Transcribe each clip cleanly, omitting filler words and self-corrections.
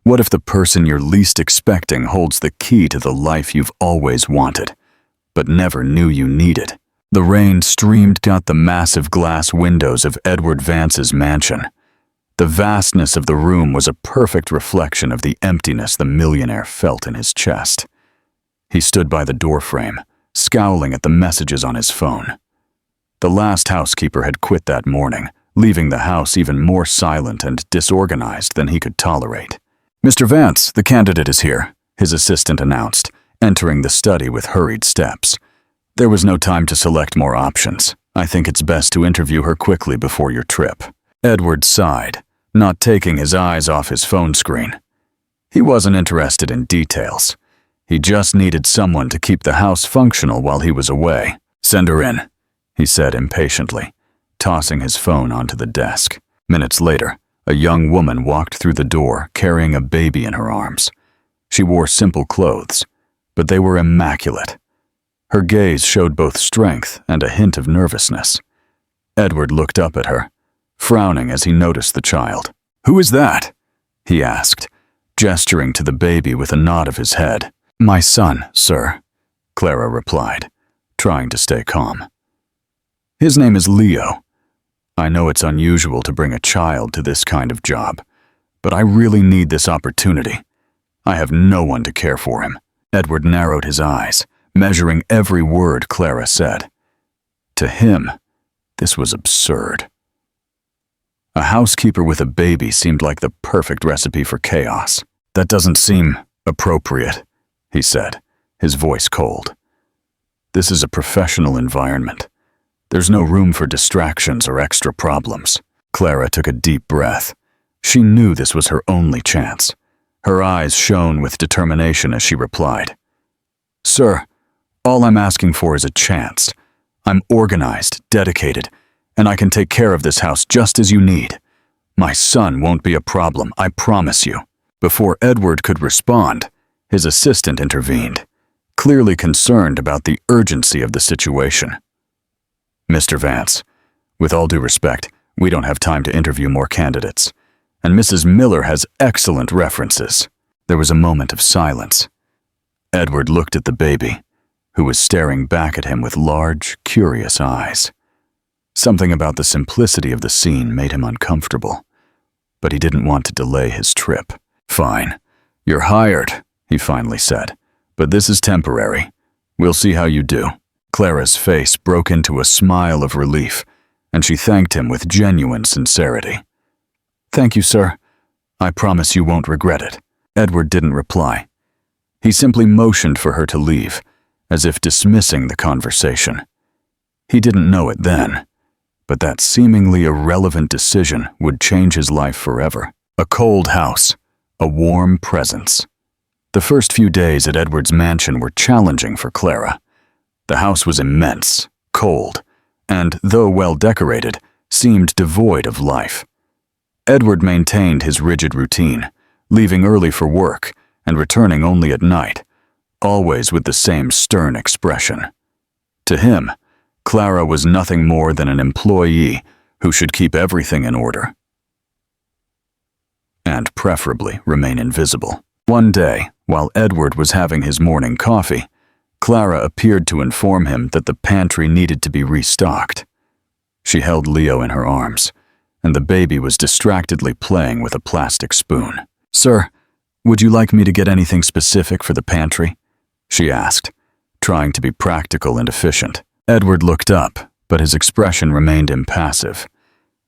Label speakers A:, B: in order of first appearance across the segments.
A: What if the person you're least expecting holds the key to the life you've always wanted, but never knew you needed? The rain streamed out the massive glass windows of Edward Vance's mansion. The vastness of the room was a perfect reflection of the emptiness the millionaire felt in his chest. He stood by the doorframe, scowling at the messages on his phone. The last housekeeper had quit that morning, leaving the house even more silent and disorganized than he could tolerate. "Mr. Vance, the candidate is here," his assistant announced, entering the study with hurried steps. "There was no time to select more options. I think it's best to interview her quickly before your trip." Edward sighed, not taking his eyes off his phone screen. He wasn't interested in details. He just needed someone to keep the house functional while he was away. "Send her in," he said impatiently, tossing his phone onto the desk. Minutes later, a young woman walked through the door carrying a baby in her arms. She wore simple clothes, but they were immaculate. Her gaze showed both strength and a hint of nervousness. Edward looked up at her, frowning as he noticed the child. "Who is that?" he asked, gesturing to the baby with a nod of his head. "My son, sir," Clara replied, trying to stay calm. "His name is Leo. I know it's unusual to bring a child to this kind of job, but I really need this opportunity. I have no one to care for him." Edward narrowed his eyes, measuring every word Clara said. To him, this was absurd. A housekeeper with a baby seemed like the perfect recipe for chaos. "That doesn't seem appropriate," he said, his voice cold. "This is a professional environment. There's no room for distractions or extra problems." Clara took a deep breath. She knew this was her only chance. Her eyes shone with determination as she replied, "Sir, all I'm asking for is a chance. I'm organized, dedicated, and I can take care of this house just as you need. My son won't be a problem, I promise you." Before Edward could respond, his assistant intervened, clearly concerned about the urgency of the situation. "Mr. Vance, with all due respect, we don't have time to interview more candidates, and Mrs. Miller has excellent references." There was a moment of silence. Edward looked at the baby, who was staring back at him with large, curious eyes. Something about the simplicity of the scene made him uncomfortable, but he didn't want to delay his trip. "Fine, you're hired," he finally said, "but this is temporary. We'll see how you do." Clara's face broke into a smile of relief, and she thanked him with genuine sincerity. "Thank you, sir. I promise you won't regret it." Edward didn't reply. He simply motioned for her to leave, as if dismissing the conversation. He didn't know it then, but that seemingly irrelevant decision would change his life forever. A cold house, a warm presence. The first few days at Edward's mansion were challenging for Clara. The house was immense, cold, and, though well decorated, seemed devoid of life. Edward maintained his rigid routine, leaving early for work and returning only at night, always with the same stern expression. To him, Clara was nothing more than an employee who should keep everything in order, and preferably remain invisible. One day, while Edward was having his morning coffee, Clara appeared to inform him that the pantry needed to be restocked. She held Leo in her arms, and the baby was distractedly playing with a plastic spoon. "Sir, would you like me to get anything specific for the pantry?" she asked, trying to be practical and efficient. Edward looked up, but his expression remained impassive.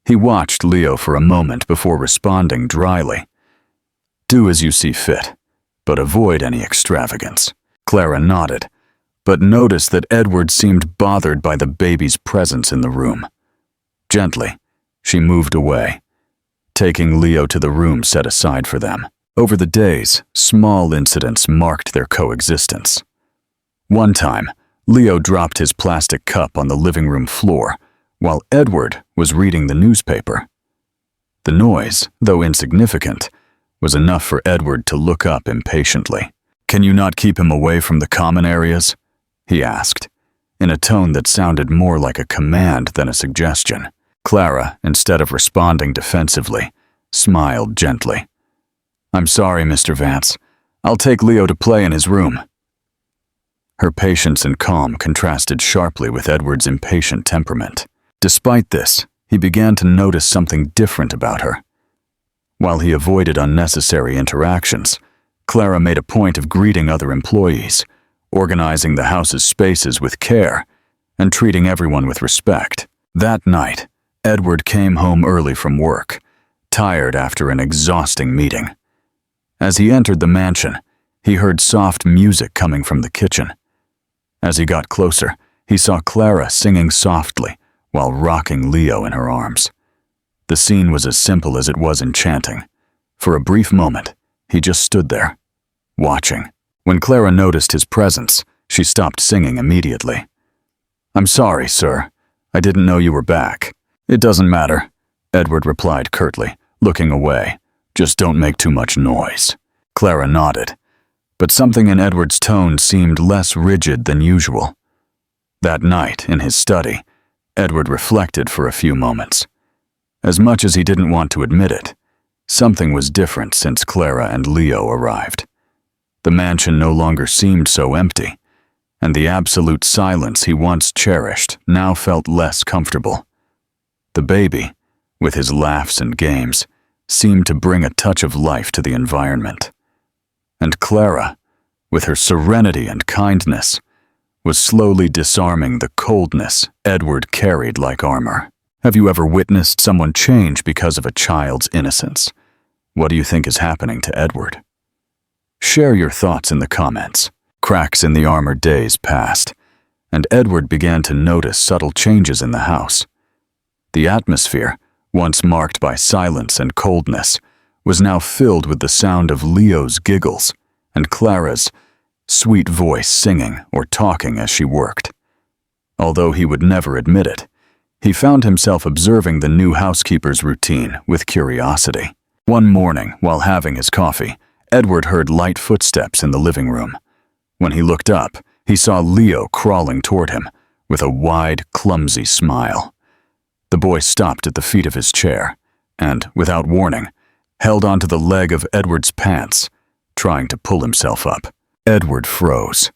A: He watched Leo for a moment before responding dryly. "Do as you see fit, but avoid any extravagance." Clara nodded, but noticed that Edward seemed bothered by the baby's presence in the room. Gently, she moved away, taking Leo to the room set aside for them. Over the days, small incidents marked their coexistence. One time, Leo dropped his plastic cup on the living room floor, while Edward was reading the newspaper. The noise, though insignificant, was enough for Edward to look up impatiently. "Can you not keep him away from the common areas?" he asked, in a tone that sounded more like a command than a suggestion. Clara, instead of responding defensively, smiled gently. "I'm sorry, Mr. Vance. I'll take Leo to play in his room." Her patience and calm contrasted sharply with Edward's impatient temperament. Despite this, he began to notice something different about her. While he avoided unnecessary interactions, Clara made a point of greeting other employees, organizing the house's spaces with care, and treating everyone with respect. That night, Edward came home early from work, tired after an exhausting meeting. As he entered the mansion, he heard soft music coming from the kitchen. As he got closer, he saw Clara singing softly while rocking Leo in her arms. The scene was as simple as it was enchanting. For a brief moment, he just stood there, watching. When Clara noticed his presence, she stopped singing immediately. "I'm sorry, sir. I didn't know you were back." "It doesn't matter," Edward replied curtly, looking away. "Just don't make too much noise." Clara nodded, but something in Edward's tone seemed less rigid than usual. That night, in his study, Edward reflected for a few moments. As much as he didn't want to admit it, something was different since Clara and Leo arrived. The mansion no longer seemed so empty, and the absolute silence he once cherished now felt less comfortable. The baby, with his laughs and games, seemed to bring a touch of life to the environment. And Clara, with her serenity and kindness, was slowly disarming the coldness Edward carried like armor. Have you ever witnessed someone change because of a child's innocence? What do you think is happening to Edward? Share your thoughts in the comments. Cracks in the armor days passed, and Edward began to notice subtle changes in the house. The atmosphere, once marked by silence and coldness, was now filled with the sound of Leo's giggles and Clara's sweet voice singing or talking as she worked. Although he would never admit it, he found himself observing the new housekeeper's routine with curiosity. One morning, while having his coffee, Edward heard light footsteps in the living room. When he looked up, he saw Leo crawling toward him with a wide, clumsy smile. The boy stopped at the feet of his chair and, without warning, held onto the leg of Edward's pants, trying to pull himself up. Edward froze.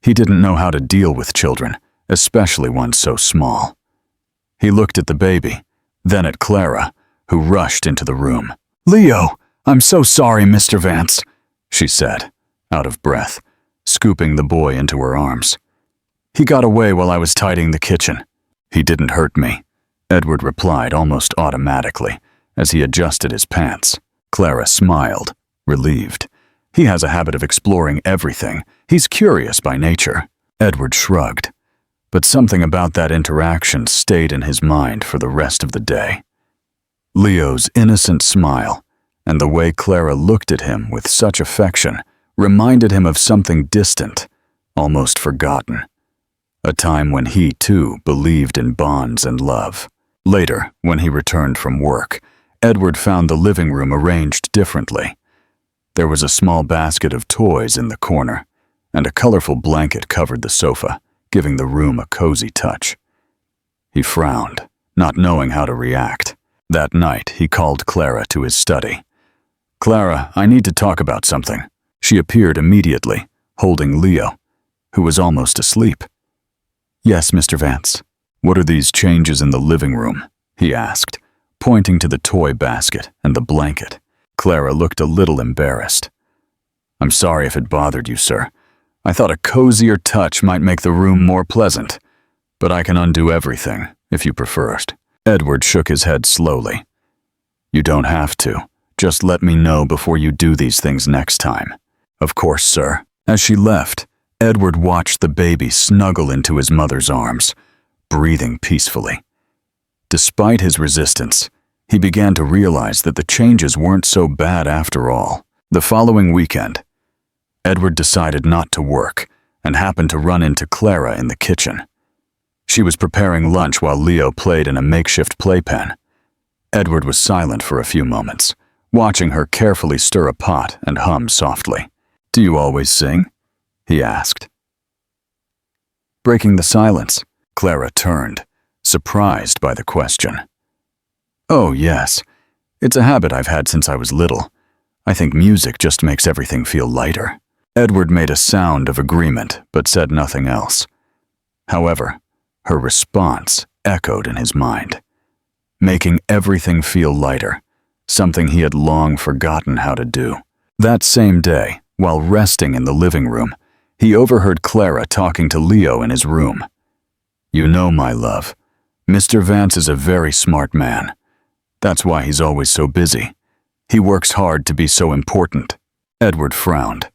A: He didn't know how to deal with children, especially one so small. He looked at the baby, then at Clara, who rushed into the room. "Leo, I'm so sorry, Mr. Vance," she said, out of breath, scooping the boy into her arms. "He got away while I was tidying the kitchen." "He didn't hurt me," Edward replied almost automatically as he adjusted his pants. Clara smiled, relieved. "He has a habit of exploring everything. He's curious by nature." Edward shrugged, but something about that interaction stayed in his mind for the rest of the day. Leo's innocent smile and the way Clara looked at him with such affection reminded him of something distant, almost forgotten. A time when he, too, believed in bonds and love. Later, when he returned from work, Edward found the living room arranged differently. There was a small basket of toys in the corner, and a colorful blanket covered the sofa, giving the room a cozy touch. He frowned, not knowing how to react. That night, he called Clara to his study. "Clara, I need to talk about something." She appeared immediately, holding Leo, who was almost asleep. "Yes, Mr. Vance." "What are these changes in the living room?" he asked, pointing to the toy basket and the blanket. Clara looked a little embarrassed. "I'm sorry if it bothered you, sir. I thought a cozier touch might make the room more pleasant, but I can undo everything, if you prefer it." Edward shook his head slowly. "You don't have to. Just let me know before you do these things next time." "Of course, sir." As she left, Edward watched the baby snuggle into his mother's arms, breathing peacefully. Despite his resistance, he began to realize that the changes weren't so bad after all. The following weekend, Edward decided not to work and happened to run into Clara in the kitchen. She was preparing lunch while Leo played in a makeshift playpen. Edward was silent for a few moments, watching her carefully stir a pot and hum softly. "Do you always sing?" he asked. Breaking the silence, Clara turned, surprised by the question. "Oh, yes. It's a habit I've had since I was little. I think music just makes everything feel lighter." Edward made a sound of agreement, but said nothing else. However, her response echoed in his mind, making everything feel lighter, something he had long forgotten how to do. That same day, while resting in the living room, he overheard Clara talking to Leo in his room. "You know, my love, Mr. Vance is a very smart man. That's why he's always so busy. He works hard to be so important." Edward frowned.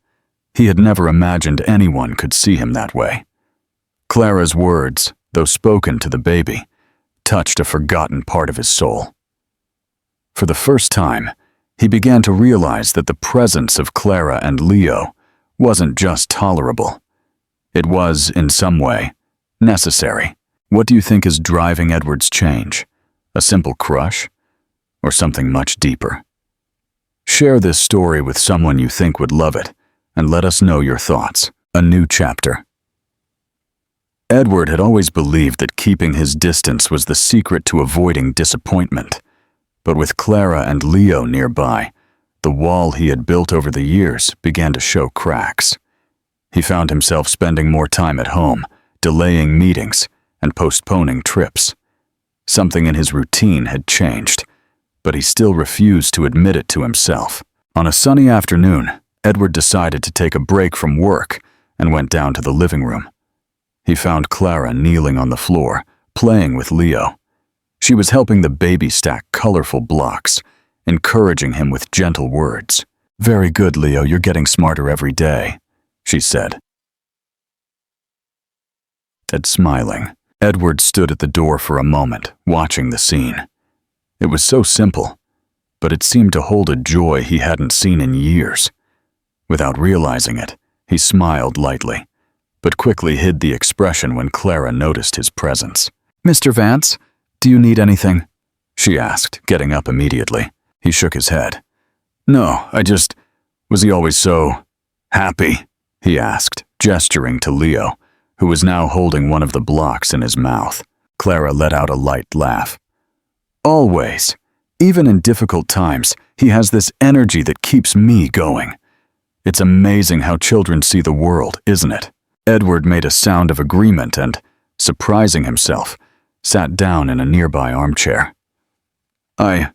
A: He had never imagined anyone could see him that way. Clara's words, though spoken to the baby, touched a forgotten part of his soul. For the first time, he began to realize that the presence of Clara and Leo wasn't just tolerable. It was, in some way, necessary. What do you think is driving Edward's change? A simple crush? Or something much deeper? Share this story with someone you think would love it, and let us know your thoughts. A new chapter. Edward had always believed that keeping his distance was the secret to avoiding disappointment. But with Clara and Leo nearby, the wall he had built over the years began to show cracks. He found himself spending more time at home, delaying meetings, and postponing trips. Something in his routine had changed, but he still refused to admit it to himself. On a sunny afternoon, Edward decided to take a break from work and went down to the living room. He found Clara kneeling on the floor, playing with Leo. She was helping the baby stack colorful blocks, encouraging him with gentle words. "Very good, Leo, you're getting smarter every day," she said. Dead smiling, Edward stood at the door for a moment, watching the scene. It was so simple, but it seemed to hold a joy he hadn't seen in years. Without realizing it, he smiled lightly, but quickly hid the expression when Clara noticed his presence. "Mr. Vance, do you need anything?" she asked, getting up immediately. He shook his head. "No, was he always so happy?" he asked, gesturing to Leo, who was now holding one of the blocks in his mouth. Clara let out a light laugh. "Always. Even in difficult times, he has this energy that keeps me going. It's amazing how children see the world, isn't it?" Edward made a sound of agreement and, surprising himself, sat down in a nearby armchair. "I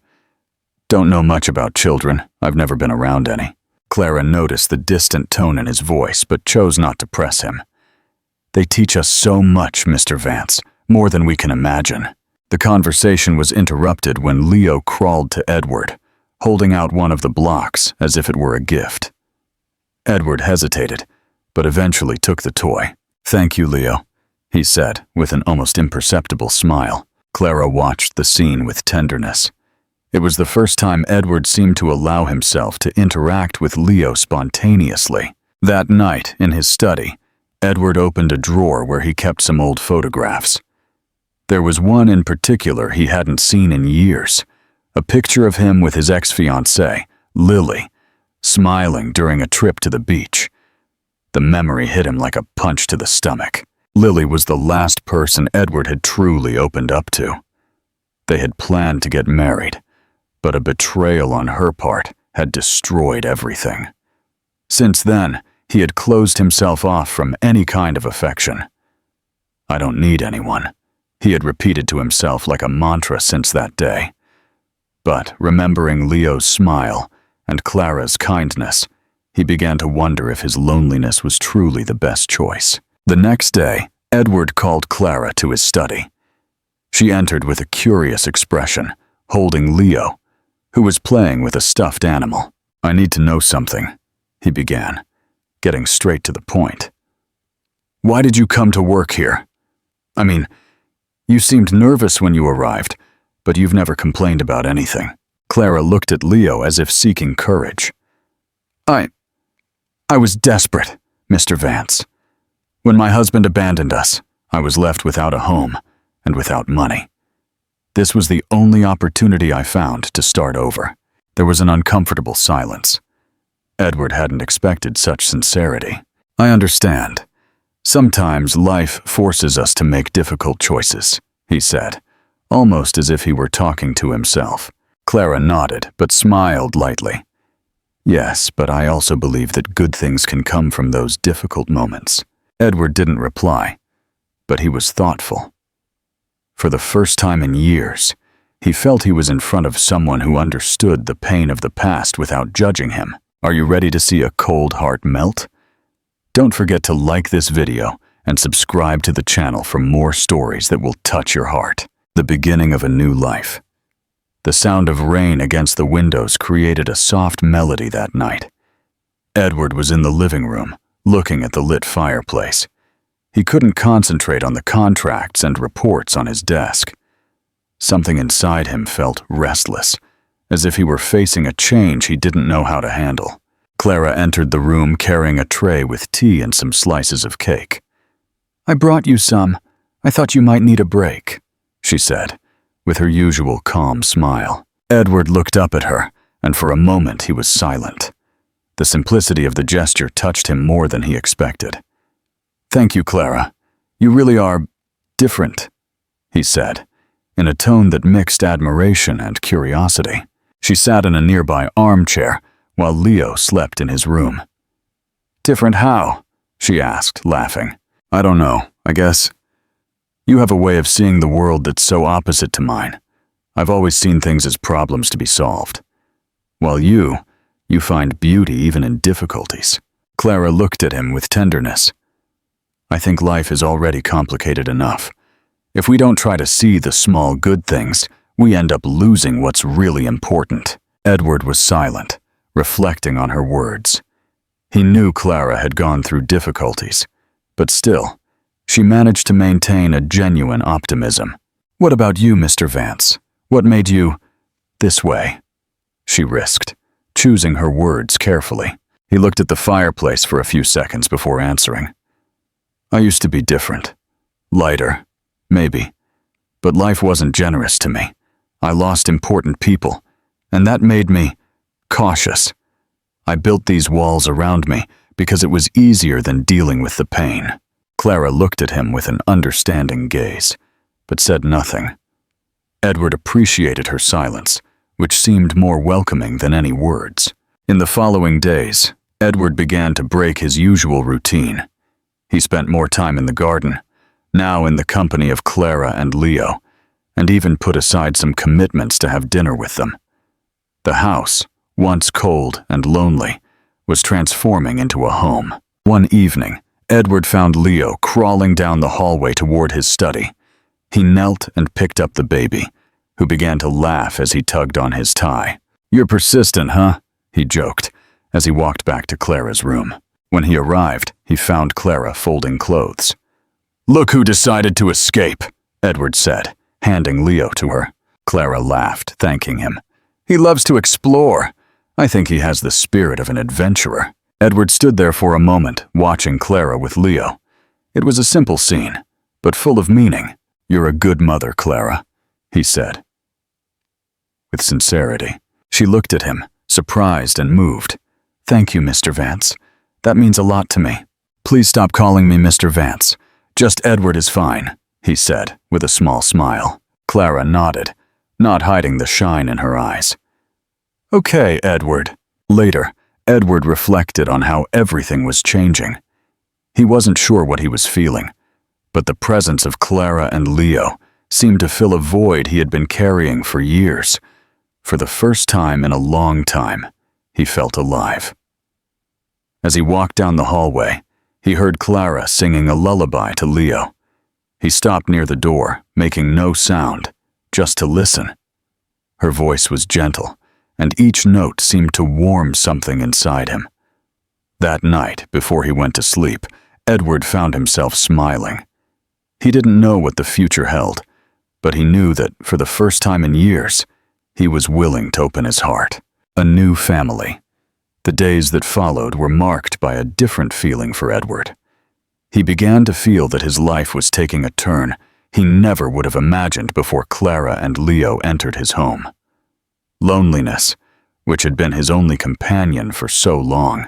A: don't know much about children. I've never been around any." Clara noticed the distant tone in his voice, but chose not to press him. "They teach us so much, Mr. Vance, more than we can imagine." The conversation was interrupted when Leo crawled to Edward, holding out one of the blocks as if it were a gift. Edward hesitated, but eventually took the toy. "Thank you, Leo," he said, with an almost imperceptible smile. Clara watched the scene with tenderness. It was the first time Edward seemed to allow himself to interact with Leo spontaneously. That night, in his study, Edward opened a drawer where he kept some old photographs. There was one in particular he hadn't seen in years, a picture of him with his ex-fiancée, Lily, smiling during a trip to the beach. The memory hit him like a punch to the stomach. Lily was the last person Edward had truly opened up to. They had planned to get married, but a betrayal on her part had destroyed everything. Since then, he had closed himself off from any kind of affection. "I don't need anyone," he had repeated to himself like a mantra since that day. But remembering Leo's smile and Clara's kindness, he began to wonder if his loneliness was truly the best choice. The next day, Edward called Clara to his study. She entered with a curious expression, holding Leo, who was playing with a stuffed animal. "I need to know something," he began, getting straight to the point. "Why did you come to work here? I mean, you seemed nervous when you arrived, but you've never complained about anything." Clara looked at Leo as if seeking courage. I was desperate, Mr. Vance. When my husband abandoned us, I was left without a home and without money. This was the only opportunity I found to start over." There was an uncomfortable silence. Edward hadn't expected such sincerity. "I understand. Sometimes life forces us to make difficult choices," he said, almost as if he were talking to himself. Clara nodded, but smiled lightly. Yes, but I also believe that good things can come from those difficult moments. Edward didn't reply, but he was thoughtful. For the first time in years, he felt he was in front of someone who understood the pain of the past without judging him. Are you ready to see a cold heart melt? Don't forget to like this video and subscribe to the channel for more stories that will touch your heart. The beginning of a new life. The sound of rain against the windows created a soft melody that night. Edward was in the living room, looking at the lit fireplace. He couldn't concentrate on the contracts and reports on his desk. Something inside him felt restless, as if he were facing a change he didn't know how to handle. Clara entered the room carrying a tray with tea and some slices of cake. "I brought you some. I thought you might need a break," she said, with her usual calm smile. Edward looked up at her, and for a moment he was silent. The simplicity of the gesture touched him more than he expected. "Thank you, Clara. You really are different," he said, in a tone that mixed admiration and curiosity. She sat in a nearby armchair while Leo slept in his room. "Different how?" she asked, laughing. "I don't know, I guess. You have a way of seeing the world that's so opposite to mine. I've always seen things as problems to be solved. While you find beauty even in difficulties." Clara looked at him with tenderness. "I think life is already complicated enough. If we don't try to see the small good things, we end up losing what's really important." Edward was silent, reflecting on her words. He knew Clara had gone through difficulties, but still, she managed to maintain a genuine optimism. "What about you, Mr. Vance? What made you this way?" she risked, choosing her words carefully. He looked at the fireplace for a few seconds before answering. "I used to be different. Lighter, maybe. But life wasn't generous to me. I lost important people, and that made me cautious. I built these walls around me because it was easier than dealing with the pain." Clara looked at him with an understanding gaze, but said nothing. Edward appreciated her silence, which seemed more welcoming than any words. In the following days, Edward began to break his usual routine. He spent more time in the garden, now in the company of Clara and Leo, and even put aside some commitments to have dinner with them. The house, once cold and lonely, was transforming into a home. One evening, Edward found Leo crawling down the hallway toward his study. He knelt and picked up the baby, who began to laugh as he tugged on his tie. "You're persistent, huh?" he joked, as he walked back to Clara's room. When he arrived, he found Clara folding clothes. "Look who decided to escape," Edward said, handing Leo to her. Clara laughed, thanking him. "He loves to explore. I think he has the spirit of an adventurer." Edward stood there for a moment, watching Clara with Leo. It was a simple scene, but full of meaning. "You're a good mother, Clara," he said, with sincerity. She looked at him, surprised and moved. "Thank you, Mr. Vance. That means a lot to me." "Please stop calling me Mr. Vance. Just Edward is fine," he said, with a small smile. Clara nodded, not hiding the shine in her eyes. "Okay, Edward." Later, Edward reflected on how everything was changing. He wasn't sure what he was feeling, but the presence of Clara and Leo seemed to fill a void he had been carrying for years. For the first time in a long time, he felt alive. As he walked down the hallway, he heard Clara singing a lullaby to Leo. He stopped near the door, making no sound, just to listen. Her voice was gentle, and each note seemed to warm something inside him. That night, before he went to sleep, Edward found himself smiling. He didn't know what the future held, but he knew that, for the first time in years, he was willing to open his heart. A new family. The days that followed were marked by a different feeling for Edward. He began to feel that his life was taking a turn he never would have imagined before Clara and Leo entered his home. Loneliness, which had been his only companion for so long,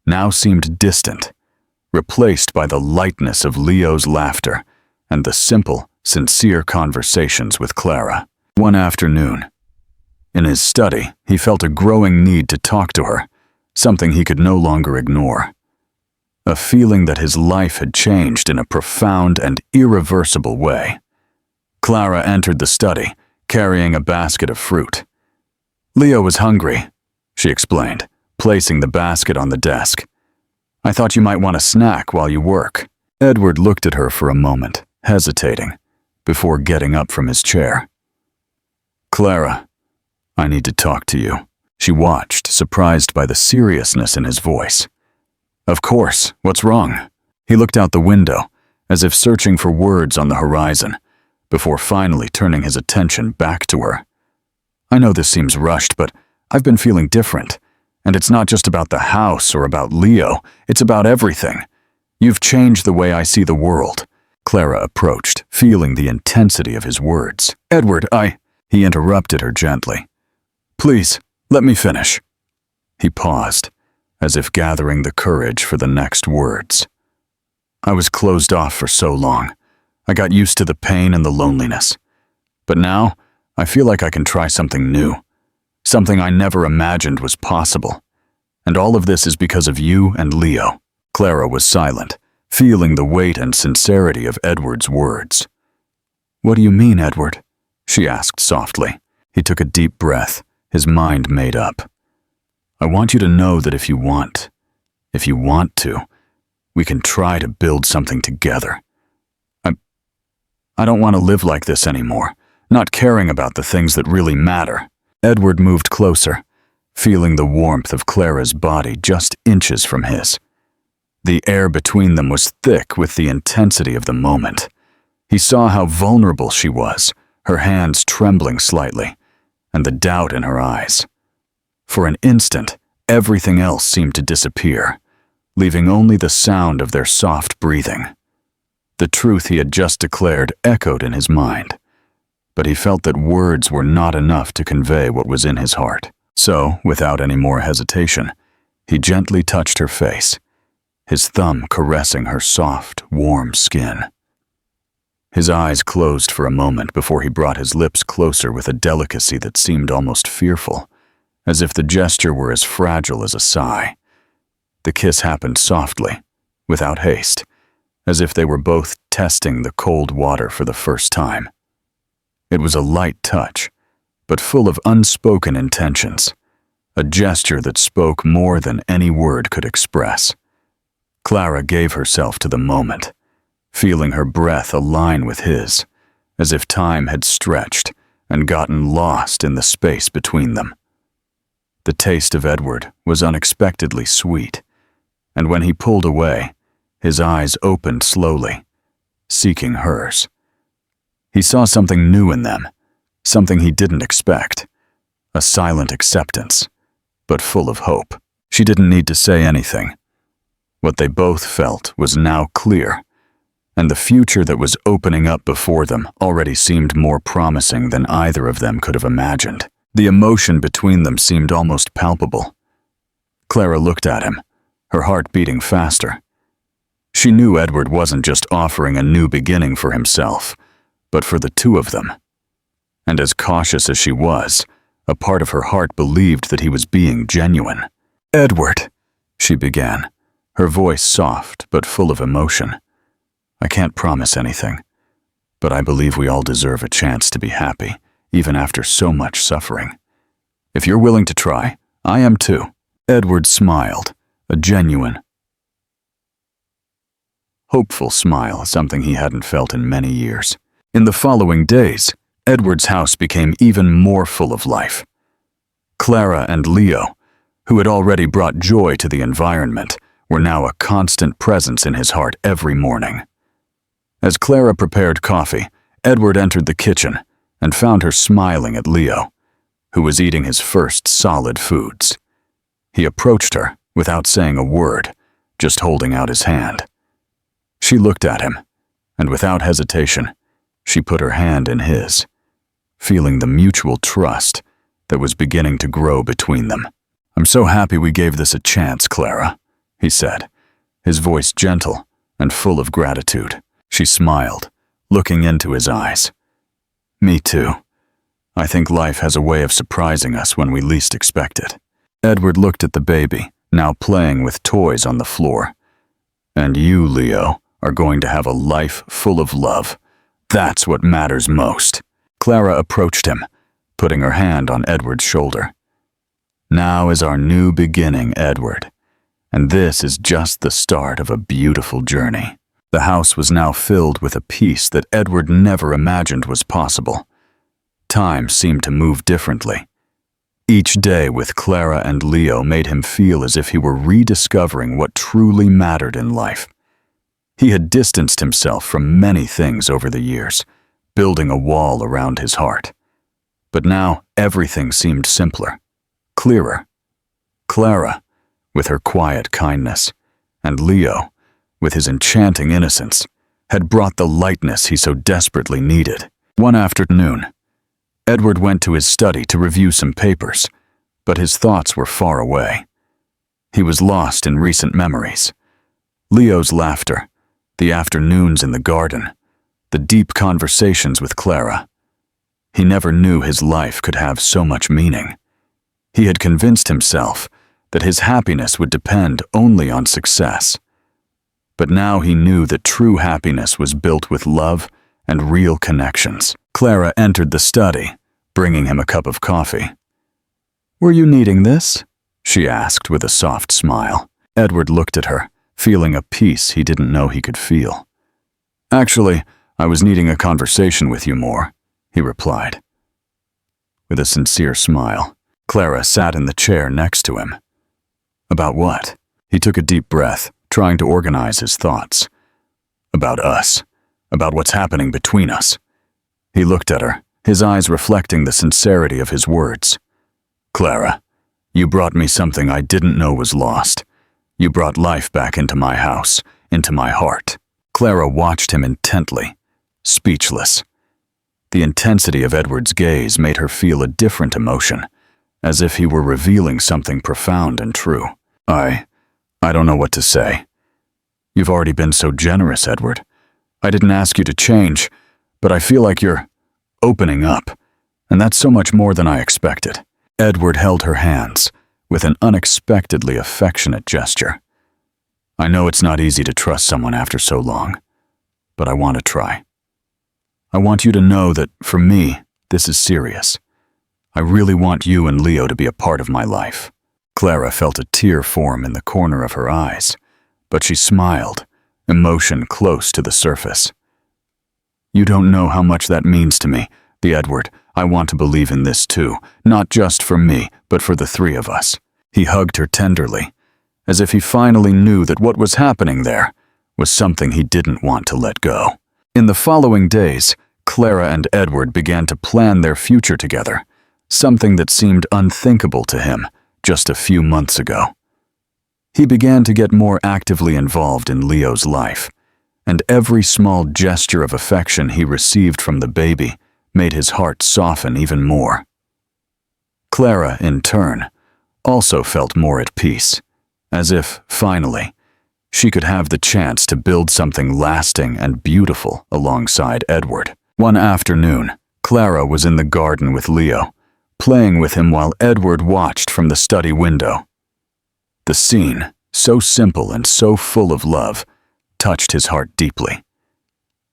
A: now seemed distant, replaced by the lightness of Leo's laughter and the simple, sincere conversations with Clara. One afternoon, in his study, he felt a growing need to talk to her, something he could no longer ignore. A feeling that his life had changed in a profound and irreversible way. Clara entered the study, carrying a basket of fruit. "Leo was hungry," she explained, placing the basket on the desk. "I thought you might want a snack while you work." Edward looked at her for a moment, hesitating, before getting up from his chair. "Clara, I need to talk to you." She watched, surprised by the seriousness in his voice. "Of course, what's wrong?" He looked out the window, as if searching for words on the horizon, before finally turning his attention back to her. "I know this seems rushed, but I've been feeling different. And it's not just about the house or about Leo, it's about everything. You've changed the way I see the world." Clara approached, feeling the intensity of his words. "Edward, He interrupted her gently. "Please, let me finish." He paused, as if gathering the courage for the next words. "I was closed off for so long. I got used to the pain and the loneliness. But now, I feel like I can try something new. Something I never imagined was possible. And all of this is because of you and Leo." Clara was silent, feeling the weight and sincerity of Edward's words. "What do you mean, Edward?" she asked softly. He took a deep breath, his mind made up. "I want you to know that if you want to, we can try to build something together. I don't want to live like this anymore, not caring about the things that really matter." Edward moved closer, feeling the warmth of Clara's body just inches from his. The air between them was thick with the intensity of the moment. He saw how vulnerable she was, her hands trembling slightly, and the doubt in her eyes. For an instant, everything else seemed to disappear, leaving only the sound of their soft breathing. The truth he had just declared echoed in his mind, but he felt that words were not enough to convey what was in his heart. So, without any more hesitation, he gently touched her face, his thumb caressing her soft, warm skin. His eyes closed for a moment before he brought his lips closer with a delicacy that seemed almost fearful, as if the gesture were as fragile as a sigh. The kiss happened softly, without haste, as if they were both testing the cold water for the first time. It was a light touch, but full of unspoken intentions, a gesture that spoke more than any word could express. Clara gave herself to the moment, feeling her breath align with his, as if time had stretched and gotten lost in the space between them. The taste of Edward was unexpectedly sweet, and when he pulled away, his eyes opened slowly, seeking hers. He saw something new in them, something he didn't expect, a silent acceptance, but full of hope. She didn't need to say anything. What they both felt was now clear, and the future that was opening up before them already seemed more promising than either of them could have imagined. The emotion between them seemed almost palpable. Clara looked at him, her heart beating faster. She knew Edward wasn't just offering a new beginning for himself, but for the two of them. And as cautious as she was, a part of her heart believed that he was being genuine. "Edward," she began, her voice soft but full of emotion. "I can't promise anything, but I believe we all deserve a chance to be happy, even after so much suffering. If you're willing to try, I am too." Edward smiled, a genuine, hopeful smile, something he hadn't felt in many years. In the following days, Edward's house became even more full of life. Clara and Leo, who had already brought joy to the environment, were now a constant presence in his heart every morning. As Clara prepared coffee, Edward entered the kitchen and found her smiling at Leo, who was eating his first solid foods. He approached her without saying a word, just holding out his hand. She looked at him, and without hesitation, she put her hand in his, feeling the mutual trust that was beginning to grow between them. "I'm so happy we gave this a chance, Clara," he said, his voice gentle and full of gratitude. She smiled, looking into his eyes. "Me too. I think life has a way of surprising us when we least expect it." Edward looked at the baby, now playing with toys on the floor. And you, Leo, are going to have a life full of love. That's what matters most. Clara approached him, putting her hand on Edward's shoulder. Now is our new beginning, Edward. And this is just the start of a beautiful journey. The house was now filled with a peace that Edward never imagined was possible. Time seemed to move differently. Each day with Clara and Leo made him feel as if he were rediscovering what truly mattered in life. He had distanced himself from many things over the years, building a wall around his heart. But now everything seemed simpler, clearer. Clara, with her quiet kindness, and Leo, with his enchanting innocence, had brought the lightness he so desperately needed. One afternoon, Edward went to his study to review some papers, but his thoughts were far away. He was lost in recent memories. Leo's laughter, the afternoons in the garden, the deep conversations with Clara. He never knew his life could have so much meaning. He had convinced himself that his happiness would depend only on success. But now he knew that true happiness was built with love and real connections. Clara entered the study, bringing him a cup of coffee. "Were you needing this?" she asked with a soft smile. Edward looked at her, feeling a peace he didn't know he could feel. "Actually, I was needing a conversation with you more," he replied. With a sincere smile, Clara sat in the chair next to him. "About what?" He took a deep breath, trying to organize his thoughts. "About us. About what's happening between us." He looked at her, his eyes reflecting the sincerity of his words. "Clara, you brought me something I didn't know was lost. You brought life back into my house, into my heart." Clara watched him intently, speechless. The intensity of Edward's gaze made her feel a different emotion, as if he were revealing something profound and true. I don't know what to say. You've already been so generous, Edward. I didn't ask you to change, but I feel like you're opening up, and that's so much more than I expected." Edward held her hands with an unexpectedly affectionate gesture. "I know it's not easy to trust someone after so long, but I want to try. I want you to know that, for me, this is serious. I really want you and Leo to be a part of my life." Clara felt a tear form in the corner of her eyes, but she smiled, emotion close to the surface. "You don't know how much that means to me, Edward. I want to believe in this too, not just for me, but for the three of us." He hugged her tenderly, as if he finally knew that what was happening there was something he didn't want to let go. In the following days, Clara and Edward began to plan their future together, something that seemed unthinkable to him just a few months ago. He began to get more actively involved in Leo's life, and every small gesture of affection he received from the baby made his heart soften even more. Clara, in turn, also felt more at peace, as if, finally, she could have the chance to build something lasting and beautiful alongside Edward. One afternoon, Clara was in the garden with Leo, playing with him while Edward watched from the study window. The scene, so simple and so full of love, touched his heart deeply.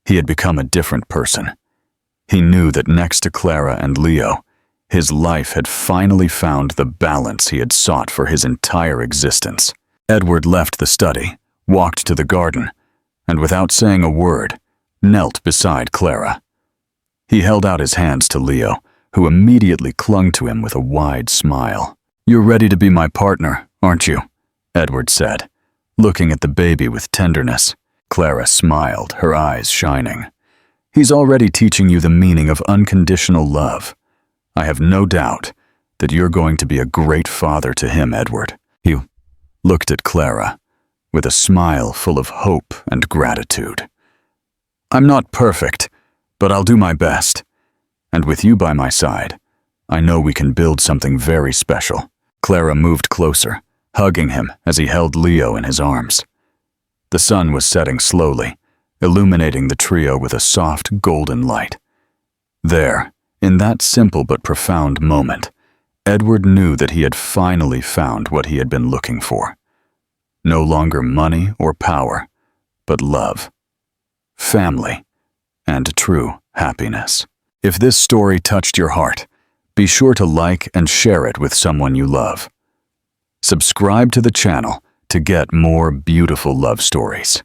A: He had become a different person. He knew that next to Clara and Leo, his life had finally found the balance he had sought for his entire existence. Edward left the study, walked to the garden, and without saying a word, knelt beside Clara. He held out his hands to Leo, who immediately clung to him with a wide smile. "You're ready to be my partner, aren't you?" Edward said, looking at the baby with tenderness. Clara smiled, her eyes shining. "He's already teaching you the meaning of unconditional love. I have no doubt that you're going to be a great father to him, Edward." He looked at Clara with a smile full of hope and gratitude. "I'm not perfect, but I'll do my best. And with you by my side, I know we can build something very special." Clara moved closer, hugging him as he held Leo in his arms. The sun was setting slowly, illuminating the trio with a soft golden light. There, in that simple but profound moment, Edward knew that he had finally found what he had been looking for. No longer money or power, but love, family, and true happiness. If this story touched your heart, be sure to like and share it with someone you love. Subscribe to the channel to get more beautiful love stories.